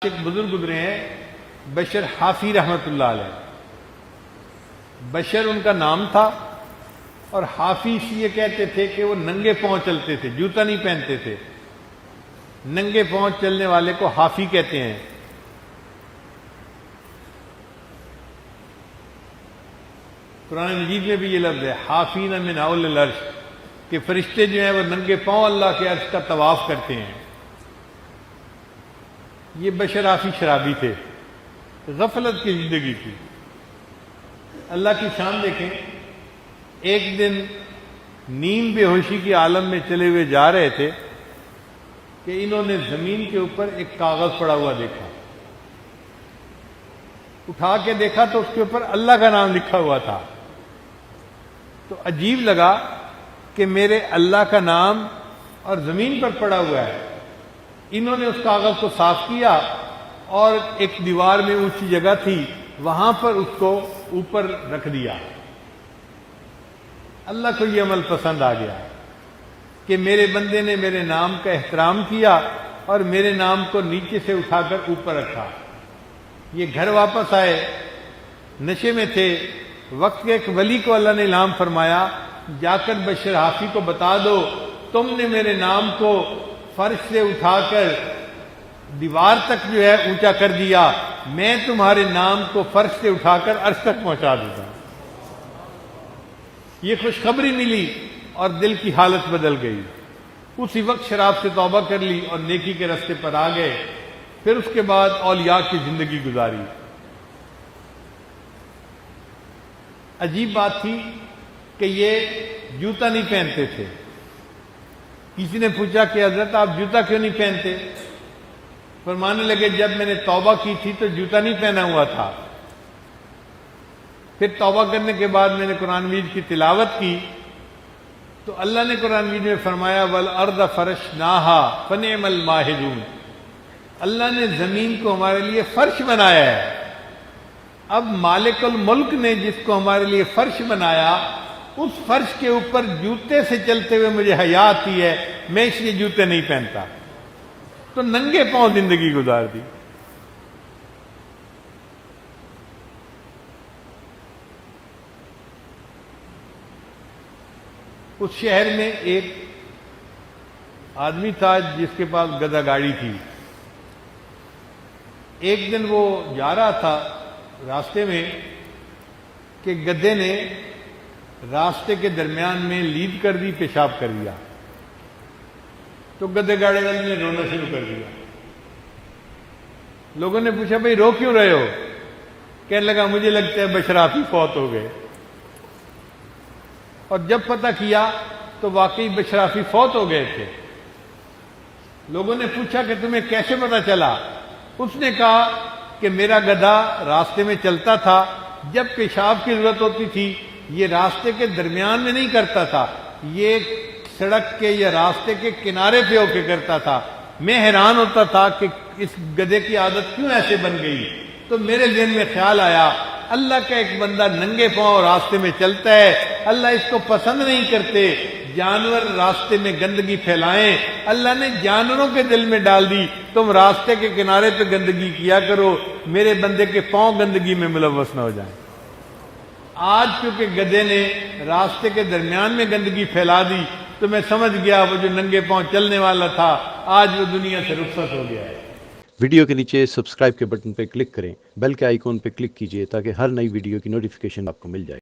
ایک بزرگ گزرے ہیں بشر حافی رحمت اللہ علیہ. بشر ان کا نام تھا اور حافی اس لیے کہتے تھے کہ وہ ننگے پاؤں چلتے تھے، جوتا نہیں پہنتے تھے. ننگے پاؤں چلنے والے کو حافی کہتے ہیں. قرآن مجید میں بھی یہ لفظ ہے حافین من حول العرش، کہ فرشتے جو ہیں وہ ننگے پاؤں اللہ کے عرش کا طواف کرتے ہیں. یہ بشر حافی شرابی تھے، غفلت کی زندگی تھی. اللہ کی شان دیکھیں، ایک دن نیند بے ہوشی کی عالم میں چلے ہوئے جا رہے تھے کہ انہوں نے زمین کے اوپر ایک کاغذ پڑا ہوا دیکھا. اٹھا کے دیکھا تو اس کے اوپر اللہ کا نام لکھا ہوا تھا. تو عجیب لگا کہ میرے اللہ کا نام اور زمین پر پڑا ہوا ہے. انہوں نے اس کاغذ کو صاف کیا اور ایک دیوار میں اونچی جگہ تھی وہاں پر اس کو اوپر رکھ دیا. اللہ کو یہ عمل پسند آ گیا کہ میرے بندے نے میرے نام کا احترام کیا اور میرے نام کو نیچے سے اٹھا کر اوپر رکھا. یہ گھر واپس آئے، نشے میں تھے. وقت کے ایک ولی کو اللہ نے الہام فرمایا، جا کر بشر حافی کو بتا دو تم نے میرے نام کو فرش سے اٹھا کر دیوار تک جو ہے اونچا کر دیا، میں تمہارے نام کو فرش سے اٹھا کر عرش تک پہنچا دوں گا. یہ خوشخبری ملی اور دل کی حالت بدل گئی. اسی وقت شراب سے توبہ کر لی اور نیکی کے راستے پر آ گئے. پھر اس کے بعد اولیاء کی زندگی گزاری. عجیب بات تھی کہ یہ جوتا نہیں پہنتے تھے. کسی نے پوچھا کہ حضرت آپ جوتا کیوں نہیں پہنتے؟ فرمانے لگے جب میں نے توبہ کی تھی تو جوتا نہیں پہنا ہوا تھا. پھر توبہ کرنے کے بعد میں نے قرآن مجید کی تلاوت کی تو اللہ نے قرآن مجید میں فرمایا وَالْأَرْضَ فَرَشْنَاهَا فَنِعْمَ الْمَاهِدُونَ. اللہ نے زمین کو ہمارے لیے فرش بنایا ہے. اب مالک الملک نے جس کو ہمارے لیے فرش بنایا، اس فرش کے اوپر جوتے سے چلتے ہوئے مجھے حیا آتی ہے، میں اس لیے جوتے نہیں پہنتا. تو ننگے پاؤں زندگی گزار دی. اس شہر میں ایک آدمی تھا جس کے پاس گدھا گاڑی تھی. ایک دن وہ جا رہا تھا راستے میں کہ گدھے نے راستے کے درمیان میں لید کر دی، پیشاب کر دیا. تو گدھے گاڑی والے نے رونا شروع کر دیا. لوگوں نے پوچھا بھائی رو کیوں رہے ہو؟ کہنے لگا مجھے لگتا ہے بشر حافی فوت ہو گئے. اور جب پتہ کیا تو واقعی بشر حافی فوت ہو گئے تھے. لوگوں نے پوچھا کہ تمہیں کیسے پتہ چلا؟ اس نے کہا کہ میرا گدھا راستے میں چلتا تھا، جب پیشاب کی ضرورت ہوتی تھی یہ راستے کے درمیان میں نہیں کرتا تھا، یہ سڑک کے یا راستے کے کنارے پہ ہو کے کرتا تھا. میں حیران ہوتا تھا کہ اس گدھے کی عادت کیوں ایسے بن گئی. تو میرے ذہن میں خیال آیا اللہ کا ایک بندہ ننگے پاؤں راستے میں چلتا ہے، اللہ اس کو پسند نہیں کرتے. جانور راستے میں گندگی پھیلائیں، اللہ نے جانوروں کے دل میں ڈال دی تم راستے کے کنارے پہ گندگی کیا کرو، میرے بندے کے پاؤں گندگی میں ملوث نہ ہو جائیں. آج کیونکہ گدھے نے راستے کے درمیان میں گندگی پھیلا دی تو میں سمجھ گیا وہ جو ننگے پاؤں چلنے والا تھا آج وہ دنیا سے رخصت ہو گیا ہے. ویڈیو کے نیچے سبسکرائب کے بٹن پہ کلک کریں، بیل کے آئیکن پہ کلک کیجئے تاکہ ہر نئی ویڈیو کی نوٹیفیکیشن آپ کو مل جائے.